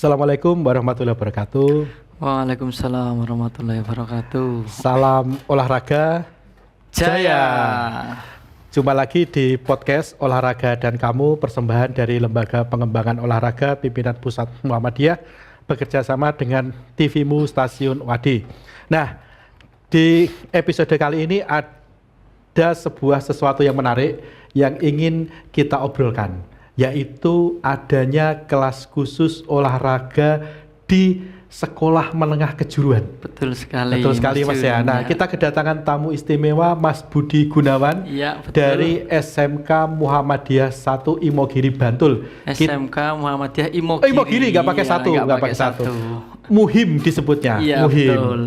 Assalamualaikum warahmatullahi wabarakatuh. Waalaikumsalam warahmatullahi wabarakatuh. Salam olahraga Jaya. Jumpa lagi di podcast Olahraga dan Kamu, persembahan dari Lembaga Pengembangan Olahraga Pimpinan Pusat Muhammadiyah bekerja sama dengan TVMU Stasiun Wadi. Nah, di episode kali ini ada sesuatu yang menarik yang ingin kita obrolkan, yaitu adanya kelas khusus olahraga di sekolah menengah kejuruan. Betul sekali. Betul sekali Mas ya. Nah, kita kedatangan tamu istimewa Mas Budi Gunawan dari SMK Muhammadiyah 1 Imogiri Bantul. SMK Muhammadiyah Imogiri. Imogiri nggak pakai satu, nggak pakai satu. Muhim disebutnya. Iya, Muhim. Betul.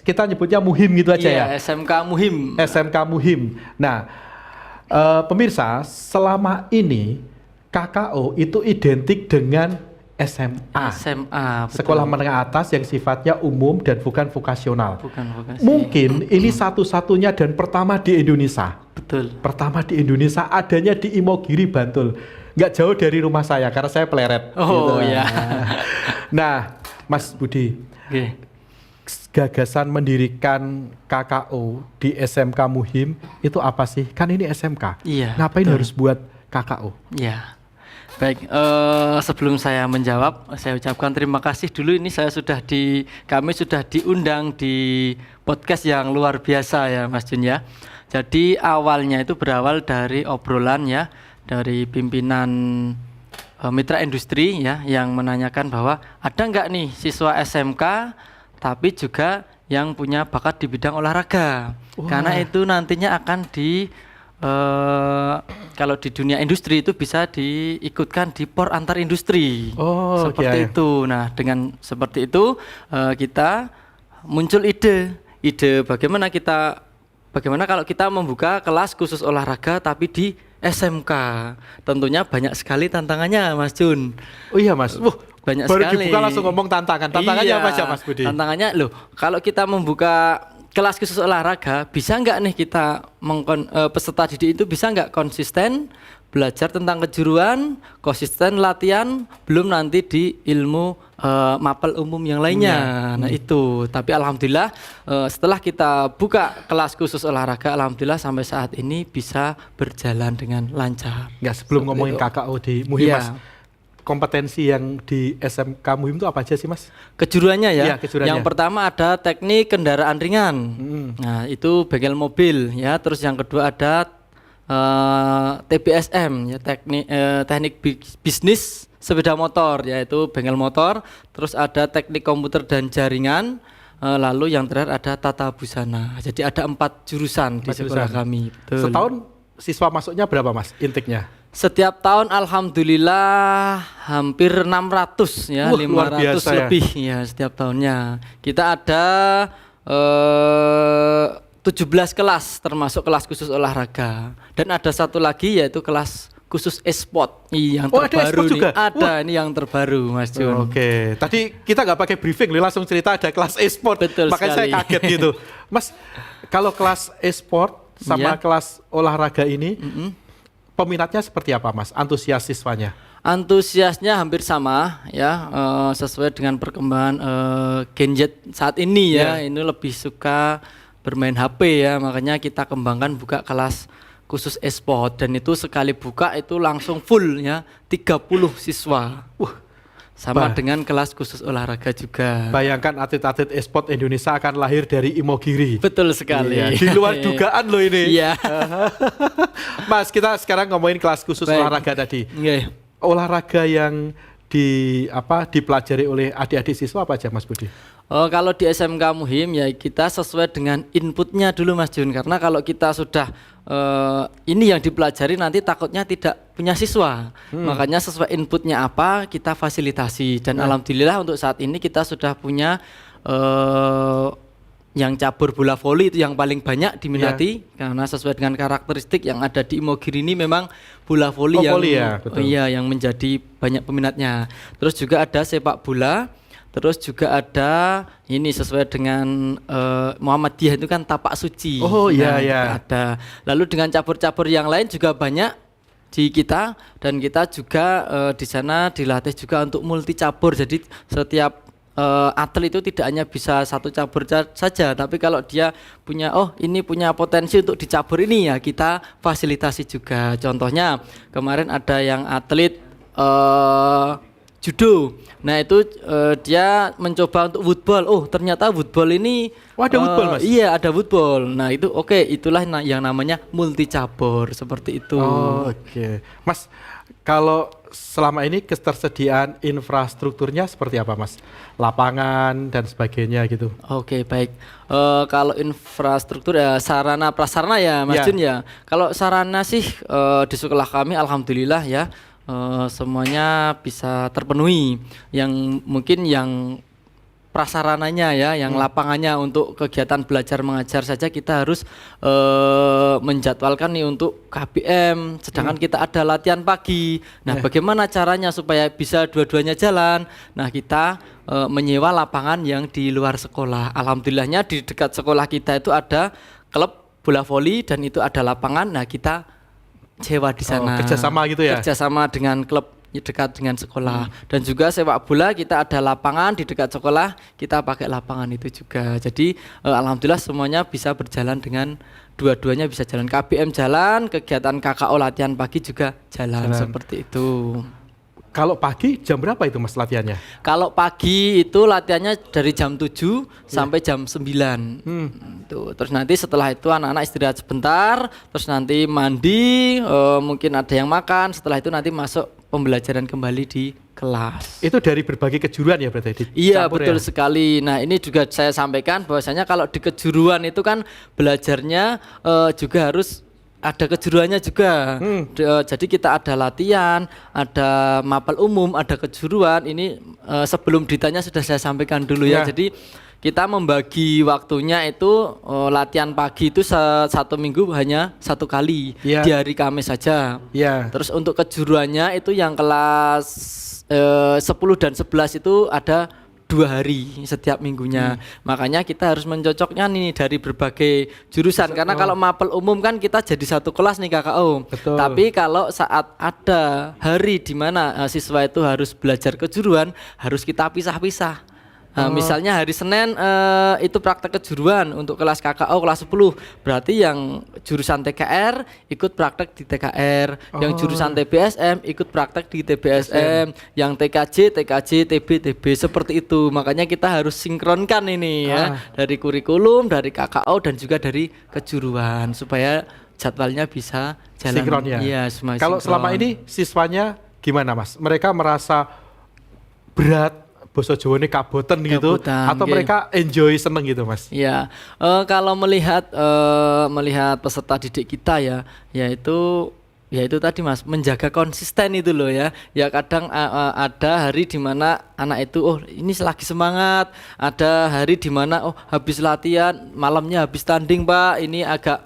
Kita nyebutnya Muhim gitu aja ya. SMK Muhim. SMK Muhim. Nah, pemirsa, selama ini KKO itu identik dengan SMA, betul. Sekolah menengah atas yang sifatnya umum dan bukan vokasional. Bukan vokasi. Mungkin ini satu-satunya dan pertama di Indonesia. Betul. Pertama di Indonesia adanya di Imogiri Bantul. Nggak jauh dari rumah saya karena saya Pleret. Oh gitu. ya. Nah, Mas Budi, gagasan mendirikan KKO di SMK Muhim itu apa sih? Kan ini SMK. Iya. Ngapain betul. harus buat KKO? Iya. Baik, sebelum saya menjawab, saya ucapkan terima kasih dulu. Ini kami sudah diundang di podcast yang luar biasa ya, Mas Jun ya. Jadi awalnya itu berawal dari obrolan ya, dari pimpinan mitra industri ya, yang menanyakan bahwa ada nggak nih siswa SMK tapi juga yang punya bakat di bidang olahraga. Wah. Karena itu nantinya akan kalau di dunia industri itu bisa diikutkan di POR antar industri. Seperti itu. Nah, dengan seperti itu kita muncul ide bagaimana kalau kita membuka kelas khusus olahraga tapi di SMK. Tentunya banyak sekali tantangannya, Mas Jun. Oh iya, Mas. Banyak baru sekali. Dibuka langsung ngomong tantangan. Tantangannya apa aja, Mas Budi? Tantangannya kalau kita membuka kelas khusus olahraga, bisa nggak nih kita peserta didik itu bisa nggak konsisten belajar tentang kejuruan, konsisten latihan, belum nanti di ilmu mapel umum yang lainnya. Nah itu, tapi alhamdulillah setelah kita buka kelas khusus olahraga, alhamdulillah sampai saat ini bisa berjalan dengan lancar. Nggak, sebelum ngomongin KKO di Muhim, Mas, kompetensi yang di SMK Muhim itu apa aja sih, Mas? Kejuruannya ya. Iya, kejuruannya. Yang pertama ada teknik kendaraan ringan. Nah, itu bengkel mobil ya. Terus yang kedua ada TBSM ya, teknik bisnis sepeda motor, yaitu bengkel motor. Terus ada teknik komputer dan jaringan. Lalu yang terakhir ada tata busana. Jadi ada 4 jurusan di sekolah kami. Betul. Setahun siswa masuknya berapa, Mas, intiknya? Setiap tahun alhamdulillah hampir 600 ya, 500 lebih ya setiap tahunnya. Kita ada 17 kelas termasuk kelas khusus olahraga. Dan ada satu lagi yaitu kelas khusus e-sport yang terbaru nih. Juga? Ada ini yang terbaru, Mas Jun. Oke. Tadi kita nggak pakai briefing, langsung cerita ada kelas e-sport. Betul makanya sekali. Saya kaget gitu. Mas, kalau kelas e-sport sama kelas olahraga ini peminatnya seperti apa, Mas? Antusias siswanya? Antusiasnya hampir sama ya, sesuai dengan perkembangan gadget saat ini ya. Ini lebih suka bermain HP ya, makanya kita kembangkan buka kelas khusus e-sport, dan itu sekali buka itu langsung full ya, 30 siswa. Sama dengan kelas khusus olahraga juga. Bayangkan atlet-atlet e-sport Indonesia akan lahir dari Imogiri. Betul sekali. Iya, di luar dugaan loh ini. Iya. Mas, kita sekarang ngomongin kelas khusus olahraga tadi. Olahraga yang dipelajari oleh adik-adik siswa apa aja, Mas Budi? Kalau di SMK Muhim ya kita sesuai dengan inputnya dulu, Mas Jun. Karena kalau kita sudah ini yang dipelajari nanti takutnya tidak punya siswa. Makanya sesuai inputnya apa kita fasilitasi. Dan alhamdulillah untuk saat ini kita sudah punya yang cabur bola voli itu yang paling banyak diminati karena sesuai dengan karakteristik yang ada di Imogiri ini memang bola voli yang menjadi banyak peminatnya. Terus juga ada sepak bola. Terus juga ada ini sesuai dengan Muhammadiyah itu kan tapak suci. Oh iya iya. Ada. Lalu dengan cabur-cabur yang lain juga banyak di kita, dan kita juga di sana dilatih juga untuk multi cabur. Jadi setiap atlet itu tidak hanya bisa satu cabur saja, tapi kalau dia punya ini punya potensi untuk di cabur ini ya kita fasilitasi juga. Contohnya kemarin ada yang atlet judo. Nah itu dia mencoba untuk woodball. Oh ternyata woodball ini ada woodball, Mas? Iya ada woodball. Nah itu oke, itulah yang namanya multi cabur seperti itu. Oke. Mas, kalau selama ini ketersediaan infrastrukturnya seperti apa, Mas? Lapangan dan sebagainya gitu. Oke, baik. Kalau infrastruktur ya sarana prasarana ya Mas Jun ya. Kalau sarana sih di sekolah kami alhamdulillah ya semuanya bisa terpenuhi. Yang mungkin yang prasarananya ya, yang lapangannya untuk kegiatan belajar mengajar saja kita harus menjadwalkan nih untuk KBM, sedangkan kita ada latihan pagi. Nah, bagaimana caranya supaya bisa dua-duanya jalan? Nah, kita menyewa lapangan yang di luar sekolah. Alhamdulillahnya di dekat sekolah kita itu ada klub bola voli dan itu ada lapangan. Nah, kita sewa di sana. Kerjasama gitu ya? Kerjasama dengan klub dekat dengan sekolah. Dan juga sepak bola kita ada lapangan di dekat sekolah, kita pakai lapangan itu juga. Jadi alhamdulillah semuanya bisa berjalan dengan dua-duanya bisa jalan. KBM jalan, kegiatan KKO latihan pagi juga jalan. Seperti itu. Kalau pagi jam berapa itu Mas latihannya? Kalau pagi itu latihannya dari jam 7 sampai jam 9. Tuh. Terus nanti setelah itu anak-anak istirahat sebentar, terus nanti mandi, mungkin ada yang makan, setelah itu nanti masuk pembelajaran kembali di kelas. Itu dari berbagai kejuruan ya berarti? Iya betul sekali. Nah ini juga saya sampaikan bahwasanya kalau di kejuruan itu kan belajarnya juga harus ada kejuruannya juga. Jadi kita ada latihan, ada mapel umum, ada kejuruan. Ini sebelum ditanya sudah saya sampaikan dulu ya. Jadi kita membagi waktunya itu latihan pagi itu satu minggu hanya satu kali di hari Kamis saja. Terus untuk kejuruannya itu yang kelas 10 dan 11 itu ada 2 hari setiap minggunya. Makanya kita harus mencocoknya nih dari berbagai jurusan. Karena kalau mapel umum kan kita jadi satu kelas nih KKO. Tapi kalau saat ada hari di mana siswa itu harus belajar kejuruan, harus kita pisah-pisah. Misalnya hari Senin itu praktek kejuruan untuk kelas KKO kelas 10. Berarti yang jurusan TKR ikut praktek di TKR, yang jurusan TBSM ikut praktek di TBSM, yang TKJ, TB seperti itu. Makanya kita harus sinkronkan ini ya, dari kurikulum, dari KKO dan juga dari kejuruan supaya jadwalnya bisa jalan. Sinkron ya. Iya, kalau selama ini siswanya gimana Mas? Mereka merasa berat, boso Jawa ini kaboten gitu, atau mereka enjoy seneng gitu Mas? Iya, kalau melihat peserta didik kita ya, yaitu tadi Mas, menjaga konsisten itu loh ya. Ya kadang ada hari di mana anak itu ini lagi semangat, ada hari di mana habis latihan malamnya habis tanding Pak, ini agak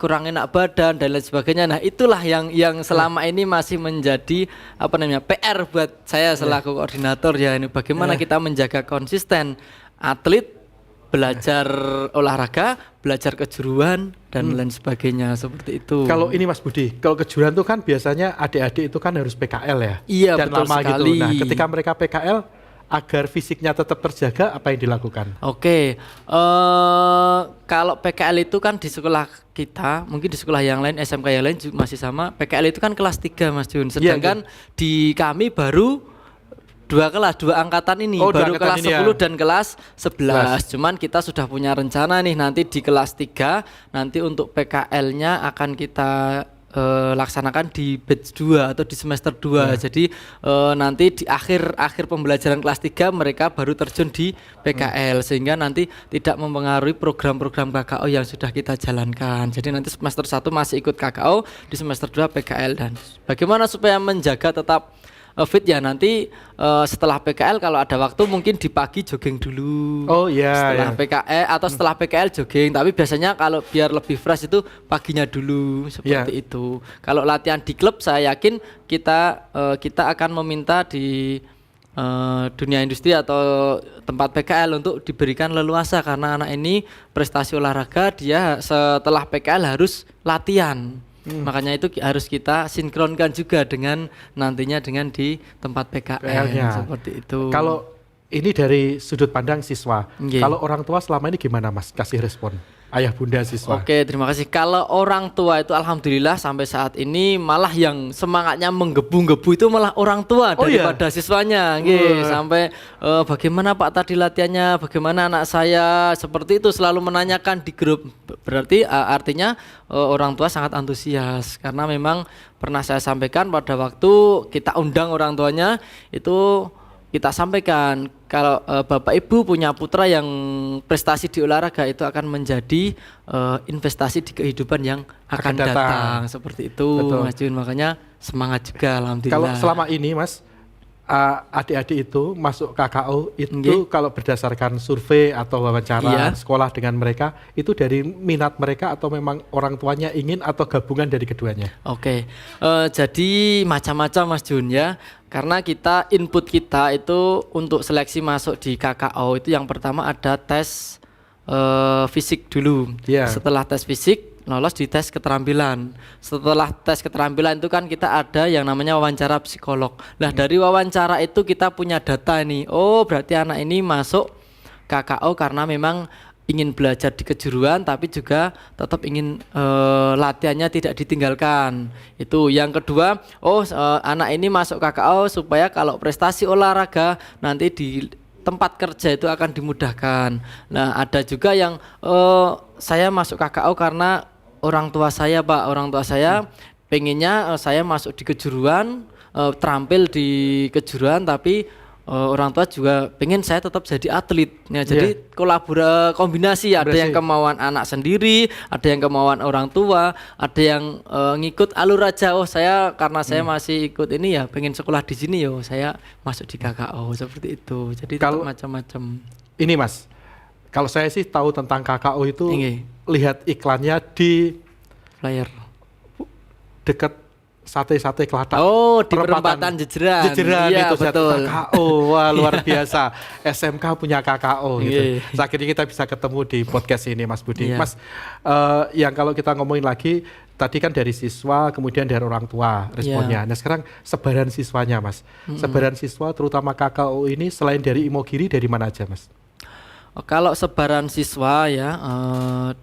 kurang enak badan dan lain sebagainya. Nah itulah yang selama ini masih menjadi PR buat saya selaku koordinator ya, ini bagaimana kita menjaga konsisten atlet belajar olahraga, belajar kejuruan dan lain sebagainya seperti itu. Kalau ini Mas Budi, kalau kejuruan itu kan biasanya adik-adik itu kan harus PKL ya. Iya dan betul lama sekali. Gitu. Nah ketika mereka PKL agar fisiknya tetap terjaga, apa yang dilakukan? Oke, kalau PKL itu kan di sekolah kita, mungkin di sekolah yang lain, SMK yang lain juga masih sama. PKL itu kan kelas 3 Mas Jun, sedangkan di kami baru 2 angkatan ini, baru kelas 10 dan kelas 11. Cuman kita sudah punya rencana nih nanti di kelas 3, nanti untuk PKL-nya akan kita laksanakan di batch 2 atau di semester 2. Jadi nanti di akhir pembelajaran kelas 3 mereka baru terjun di PKL sehingga nanti tidak mempengaruhi program-program KKO yang sudah kita jalankan. Jadi nanti semester 1 masih ikut KKO, di semester 2 PKL. Dan bagaimana supaya menjaga tetap fit ya, nanti setelah PKL kalau ada waktu mungkin di pagi jogging dulu. Setelah PKL atau setelah PKL jogging, tapi biasanya kalau biar lebih fresh itu paginya dulu seperti itu. Kalau latihan di klub saya yakin kita akan meminta di dunia industri atau tempat PKL untuk diberikan leluasa, karena anak ini prestasi olahraga dia setelah PKL harus latihan. Makanya itu harus kita sinkronkan juga dengan nantinya dengan di tempat PKN PL-nya. seperti itu. Kalau ini dari sudut pandang siswa, Nggih. kalau orang tua selama ini gimana Mas kasih respon ayah bunda siswa? Oke, terima kasih. Kalau orang tua itu alhamdulillah sampai saat ini malah yang semangatnya menggebu-gebu itu malah orang tua Oh iya? daripada siswanya. Nggih, sampai bagaimana Pak tadi latihannya, bagaimana anak saya, seperti itu selalu menanyakan di grup. Berarti artinya orang tua sangat antusias karena memang pernah saya sampaikan pada waktu kita undang orang tuanya itu kita sampaikan kalau Bapak Ibu punya putra yang prestasi di olahraga itu akan menjadi investasi di kehidupan yang akan datang. Seperti itu. Betul. Mas Jun, makanya semangat juga alhamdulillah. Kalau selama ini Mas adik-adik itu masuk KKO itu Nggih. kalau berdasarkan survei atau wawancara Iya. sekolah dengan mereka itu dari minat mereka atau memang orang tuanya ingin atau gabungan dari keduanya? Oke, jadi macam-macam Mas Jun ya. Karena kita input kita itu untuk seleksi masuk di KKO itu yang pertama ada tes fisik dulu. Iya. Setelah tes fisik lolos di tes keterampilan. Setelah tes keterampilan itu kan kita ada yang namanya wawancara psikolog. Nah dari wawancara itu kita punya data nih. Oh berarti anak ini masuk KKO karena memang ingin belajar di kejuruan tapi juga tetap ingin latihannya tidak ditinggalkan. Itu yang kedua, anak ini masuk KKO supaya kalau prestasi olahraga nanti di tempat kerja itu akan dimudahkan. Nah ada juga yang saya masuk KKO karena orang tua saya Pak, orang tua saya pengennya saya masuk di kejuruan, terampil di kejuruan tapi orang tua juga pengen saya tetap jadi atlet. Ya, jadi kombinasi ada yang kemauan anak sendiri, ada yang kemauan orang tua, ada yang ngikut alur aja. Oh saya karena saya masih ikut ini ya pengen sekolah di sini yo saya masuk di KKO seperti itu. Jadi Kalau macam-macam. Ini Mas, kalau saya sih tahu tentang KKO itu Nggih. lihat iklannya di Flyer. dekat sate-sate Kelata. Oh, di perempatan Jejeran. Jejeran Iya, itu betul. KKO. Wah, luar biasa. SMK punya KKO gitu. Iya. Akhirnya kita bisa ketemu di podcast ini Mas Budi. Iya. Mas, yang kalau kita ngomongin lagi tadi kan dari siswa, kemudian dari orang tua responnya. Nah, sekarang sebaran siswanya, Mas. Sebaran siswa terutama KKO ini selain dari Imogiri dari mana aja, Mas? Kalau sebaran siswa ya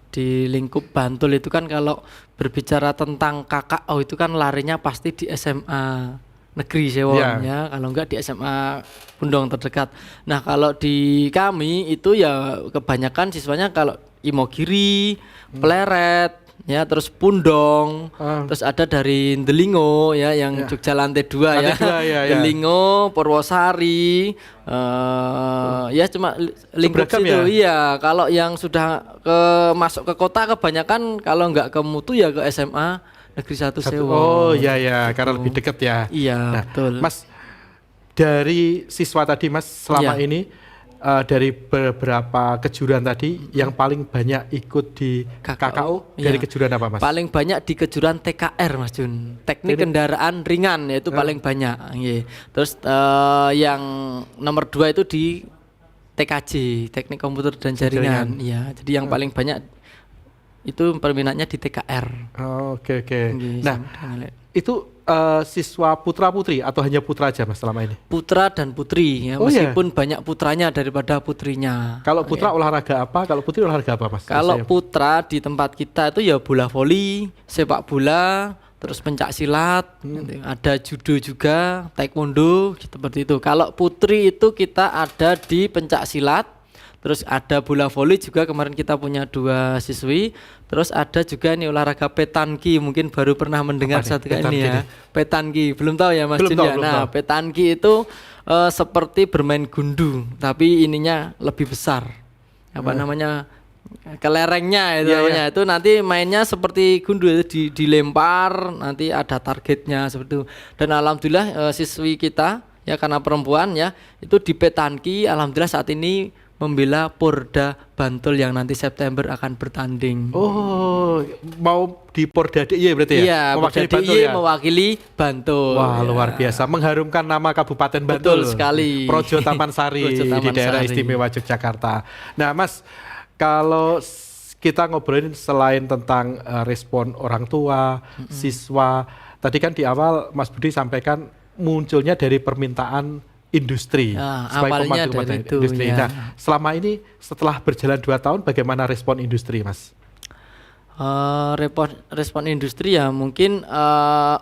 di lingkup Bantul itu kan kalau berbicara tentang KKO itu kan larinya pasti di SMA Negeri Sewon ya, kalau enggak di SMA Pundong terdekat. Nah kalau di kami itu ya kebanyakan siswanya kalau Imogiri, Pleret, ya terus Pundong, terus ada dari Delingo ya yang Jogja Lantai 2 ya, Delingo, Purwosari, ya cuma lingkup situ. Ya? Iya, kalau yang sudah masuk ke kota kebanyakan kalau nggak ke Mutu ya ke SMA Negeri 1 Sewon. Oh iya ya, karena lebih dekat ya. Iya, betul. Mas, dari siswa tadi Mas selama ini dari beberapa kejuruan tadi yang paling banyak ikut di KKO dari kejuruan apa Mas? Paling banyak di kejuruan TKR Mas Jun, teknik kendaraan ringan yaitu paling banyak. Terus yang nomor 2 itu di TKJ, teknik komputer dan jaringan. Iya, jadi yang paling banyak itu peminatnya di TKR. Oke. Nah, itu siswa putra putri atau hanya putra aja Mas selama ini? Putra dan putri ya, meskipun banyak putranya daripada putrinya. Kalau putra olahraga apa? Kalau putri olahraga apa Mas? Kalau putra di tempat kita itu ya bola voli, sepak bola, terus pencak silat, ada judo juga, taekwondo seperti itu. Kalau putri itu kita ada di pencak silat, terus ada bola voli juga, kemarin kita punya 2 siswi. Terus ada juga nih olahraga petanki, mungkin baru pernah mendengar satu kali ini ya. Petanki, belum tahu ya Mas Jun ya. Nah, petanki itu seperti bermain gundu, tapi ininya lebih besar. Apa namanya? Kelerengnya itu namanya. Itu nanti mainnya seperti gundu, dilempar, nanti ada targetnya seperti itu. Dan alhamdulillah siswi kita ya karena perempuan ya, itu di petanki alhamdulillah saat ini membela Porda Bantul yang nanti September akan bertanding. Oh, mau di Porda DIY berarti ya? Iya, mewakili Bantul ya? Mewakili Bantul. Wah, luar biasa. Mengharumkan nama Kabupaten Bantul. Betul sekali. Projo Taman Sari di daerah istimewa Yogyakarta. Nah, Mas, kalau kita ngobrolin selain tentang respon orang tua, siswa. Tadi kan di awal Mas Budi sampaikan munculnya dari permintaan industri, sebagai awalnya pembantu dari itu, industri. ya. Nah, selama ini setelah berjalan 2 tahun, bagaimana respon industri, Mas? Respon industri ya mungkin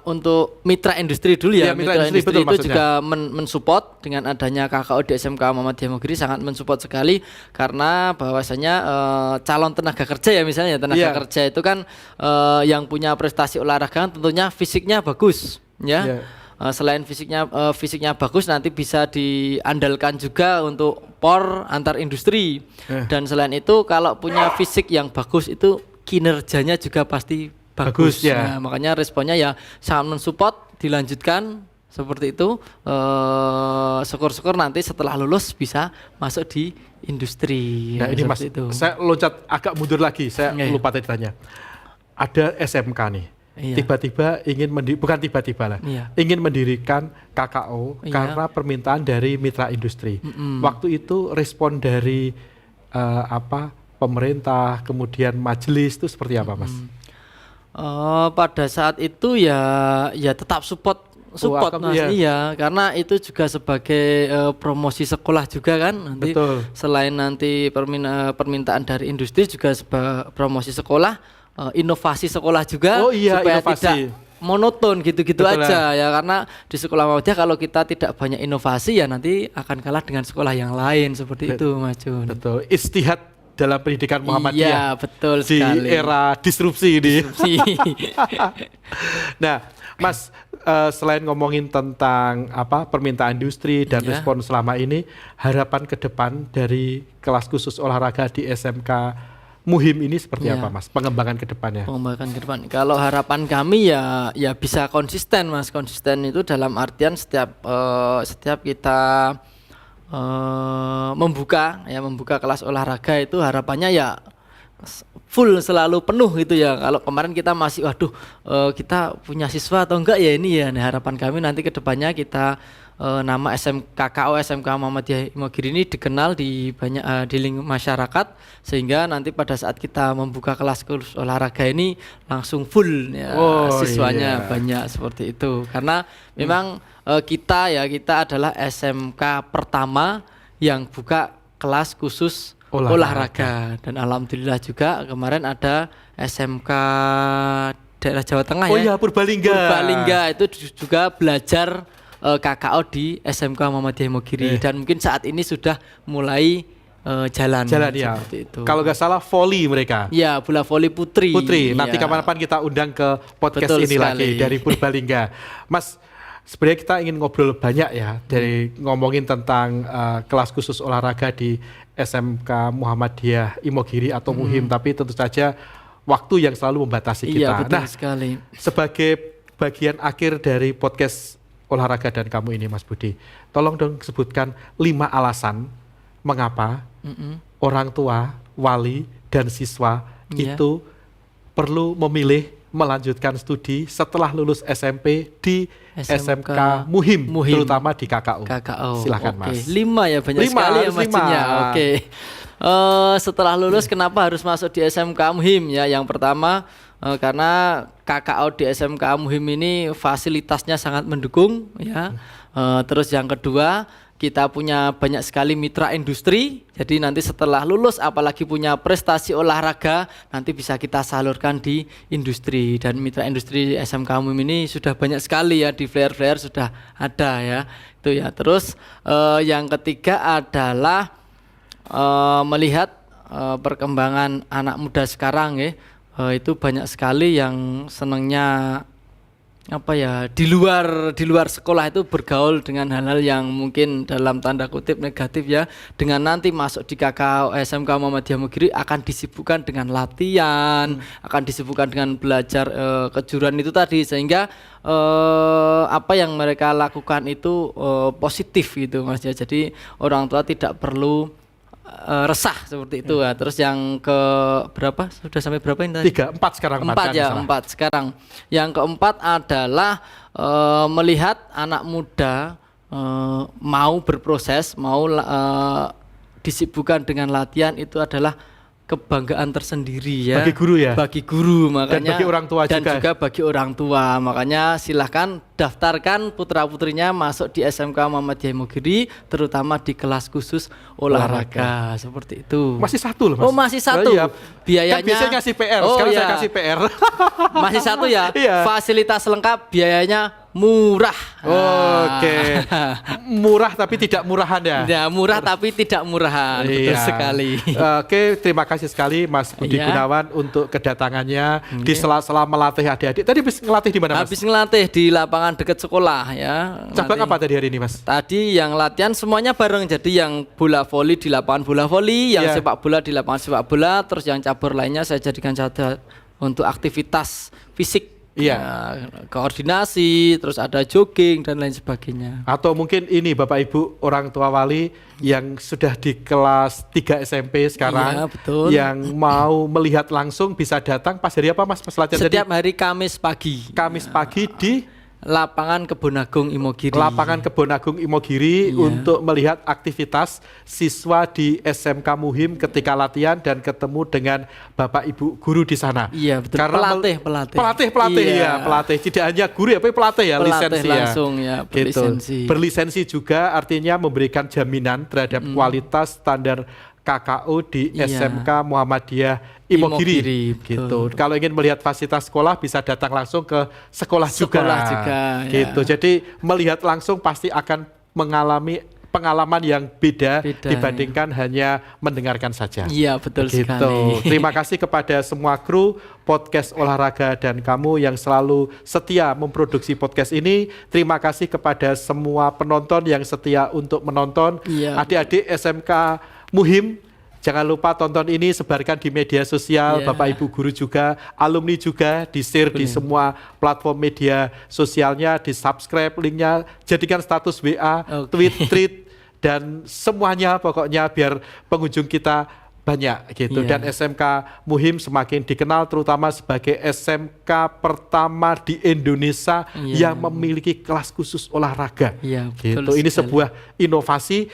untuk mitra industri dulu ya. Iya, mitra industri, betul itu maksudnya. juga mensupport dengan adanya KKO di SMK Muhammadiyah Imogiri, sangat mensupport sekali karena bahwasanya calon tenaga kerja ya, misalnya tenaga Iya. kerja itu kan yang punya prestasi olahraga tentunya fisiknya bagus ya. Iya. Selain fisiknya bagus, nanti bisa diandalkan juga untuk por antar industri. Dan selain itu kalau punya fisik yang bagus itu kinerjanya juga pasti bagus. ya. Nah, makanya responnya ya sangat mensupport, dilanjutkan seperti itu. Syukur-syukur nanti setelah lulus bisa masuk di industri. Nah, Ya, ini Mas, seperti itu. saya loncat agak mundur lagi, saya Iya. lupa tadi tanya. Ada SMK nih, Iya. tiba-tiba ingin bukan tiba-tiba lah, Iya. ingin mendirikan KKO Iya. karena permintaan dari mitra industri. Waktu itu respon dari pemerintah, kemudian majelis itu seperti apa, Mas? Pada saat itu ya tetap support akan- Mas, iya. iya, karena itu juga sebagai promosi sekolah juga kan nanti. Betul. Selain nanti permintaan dari industri juga promosi sekolah, inovasi sekolah juga, Oh iya, supaya inovasi. tidak monoton gitu-gitu Betul aja ya, karena di sekolah Muhammadiyah kalau kita tidak banyak inovasi ya nanti akan kalah dengan sekolah yang lain seperti itu, Mas Jun. Betul, istihad dalam pendidikan Muhammadiyah. Iya, betul di sekali. era disrupsi ini. Disrupsi. Nah, Mas, selain ngomongin tentang permintaan industri dan Iya. respon selama ini, harapan ke depan dari kelas khusus olahraga di SMK Muhim ini seperti Iya. apa, Mas? Pengembangan ke depannya. Pengembangan ke depan. Kalau harapan kami ya bisa konsisten, Mas. Konsisten itu dalam artian setiap kita membuka kelas olahraga itu harapannya ya full, selalu penuh gitu ya. Kalau kemarin kita masih kita punya siswa atau enggak ya ini ya. Nah, harapan kami nanti ke depannya kita nama KKO SMK Muhammadiyah Imogiri ini dikenal di banyak di lingkup masyarakat, sehingga nanti pada saat kita membuka kelas olahraga ini langsung full ya, siswanya iya. banyak seperti itu. Karena memang kita adalah SMK pertama yang buka kelas khusus olahraga. Dan alhamdulillah juga kemarin ada SMK daerah Jawa Tengah ya. Purbalingga. Purbalingga itu juga belajar KKO di SMK Muhammadiyah Imogiri, dan mungkin saat ini sudah mulai jalan ya. seperti itu. Kalau nggak salah voli mereka. Ya, bola voli putri. Nanti Ya. kapan-kapan kita undang ke podcast Betul ini sekali. lagi dari Purbalingga. Mas, sebenarnya kita ingin ngobrol banyak ya dari ngomongin tentang kelas khusus olahraga di SMK Muhammadiyah Imogiri atau Muhim, tapi tentu saja waktu yang selalu membatasi kita. Iya, betul sekali. Sebagai bagian akhir dari podcast olahraga dan kamu ini, Mas Budi, tolong dong sebutkan 5 alasan mengapa orang tua, wali, dan siswa Iya. itu perlu memilih melanjutkan studi setelah lulus SMP di SMK Muhim, terutama di KKO. Silakan, Oke. Mas. 5 ya, banyak 5, sekali ya harus Mas 5. Jin ya. Oke. Setelah lulus kenapa harus masuk di SMK Muhim ya? Yang pertama karena KKO di SMK Muhim ini fasilitasnya sangat mendukung ya. Terus yang kedua, kita punya banyak sekali mitra industri. Jadi nanti setelah lulus apalagi punya prestasi olahraga, nanti bisa kita salurkan di industri. Dan mitra industri SMK Muhim ini sudah banyak sekali ya, di flyer-flyer sudah ada ya. Itu ya. Terus yang ketiga adalah melihat perkembangan anak muda sekarang ya. Itu banyak sekali yang senangnya di luar sekolah itu bergaul dengan hal-hal yang mungkin dalam tanda kutip negatif ya. Dengan nanti masuk di KKO SMK Muhammadiyah Imogiri akan disibukkan dengan latihan, akan disibukkan dengan belajar kejuruan itu tadi, sehingga apa yang mereka lakukan itu positif gitu, Mas ya. Jadi orang tua tidak perlu resah seperti itu ya. Terus yang ke berapa? Sudah sampai berapa ini tadi? 4 sekarang. 4 sekarang. Yang keempat adalah melihat anak muda mau berproses, mau disibukkan dengan latihan, itu adalah kebanggaan tersendiri ya. Bagi guru ya? Bagi guru, makanya. bagi orang tua dan juga. juga bagi orang tua. Makanya silahkan daftarkan putra-putrinya masuk di SMK Muhammadiyah Imogiri, terutama di kelas khusus olahraga. Seperti itu. Masih satu loh Mas. Oh masih satu. Iya. Biayanya. Kan biasanya ngasih PR, Oh, sekarang iya. saya kasih PR. Masih satu ya. Iya. Fasilitas lengkap, biayanya murah. Oke. Murah tapi tidak murahan ya. Ya, murah tapi tidak murahan. Betul Iya. sekali. Oke, terima kasih sekali Mas Budi Iya. Gunawan untuk kedatangannya di sela-sela melatih adik-adik. Tadi habis ngelatih di mana Mas? Habis ngelatih di lapangan dekat sekolah ya. Cabang Ngelatih. apa tadi hari ini Mas? Tadi yang latihan semuanya bareng. Jadi yang bola voli di lapangan bola voli, yang Iya. sepak bola di lapangan sepak bola, terus yang cabur lainnya saya jadikan satu untuk aktivitas fisik. Iya. Ya, koordinasi, terus ada jogging dan lain sebagainya. Atau mungkin ini Bapak Ibu orang tua wali yang sudah di kelas 3 SMP sekarang, Iya, betul. yang mau melihat langsung bisa datang pas hari apa Mas? Pas latihan Setiap tadi? hari Kamis pagi. Kamis pagi di Lapangan Kebon Agung Imogiri. Lapangan Kebon Agung Imogiri Iya. untuk melihat aktivitas siswa di SMK Muhim ketika latihan dan ketemu dengan Bapak Ibu guru di sana. Iya, betul. Pelatih. Pelatih Iya. ya, pelatih. Tidak hanya guru ya, tapi pelatih ya, Pelatih lisensi langsung ya, Gitu. berlisensi. Berlisensi juga artinya memberikan jaminan terhadap kualitas standar KKU di Iya. SMK Muhammadiyah Imogiri. Imogiri, Gitu. betul. Kalau ingin melihat fasilitas sekolah bisa datang langsung ke sekolah juga. Sekolah juga, Gitu. ya. Jadi melihat langsung pasti akan mengalami pengalaman yang beda Beda, dibandingkan hanya mendengarkan saja. Iya, betul Begitu. sekali. Terima kasih kepada semua kru podcast olahraga dan kamu yang selalu setia memproduksi podcast ini. Terima kasih kepada semua penonton yang setia untuk menonton. Iya. Adik-adik SMK Muhim, jangan lupa tonton ini, sebarkan di media sosial. Iya. Bapak Ibu guru juga, alumni juga, di-share di semua platform media sosialnya, di-subscribe linknya, jadikan status WA, Oke. tweet, dan semuanya pokoknya biar pengunjung kita banyak gitu. Iya. Dan SMK Muhim semakin dikenal terutama sebagai SMK pertama di Indonesia Iya. yang memiliki kelas khusus olahraga. Iya, Gitu. betul Ini sekali. sebuah inovasi,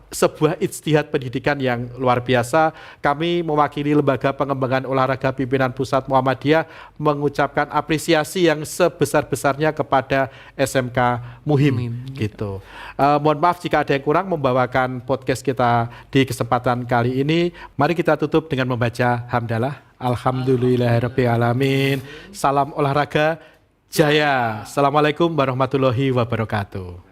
sebuah ijtihad pendidikan yang luar biasa. Kami mewakili Lembaga Pengembangan Olahraga Pimpinan Pusat Muhammadiyah mengucapkan apresiasi yang sebesar-besarnya kepada SMK Muhim. Gitu. Mohon maaf jika ada yang kurang membawakan podcast kita di kesempatan kali ini. Mari kita tutup dengan membaca hamdalah. Alhamdulillahirrabbilalamin. Salam olahraga jaya. Assalamualaikum warahmatullahi wabarakatuh.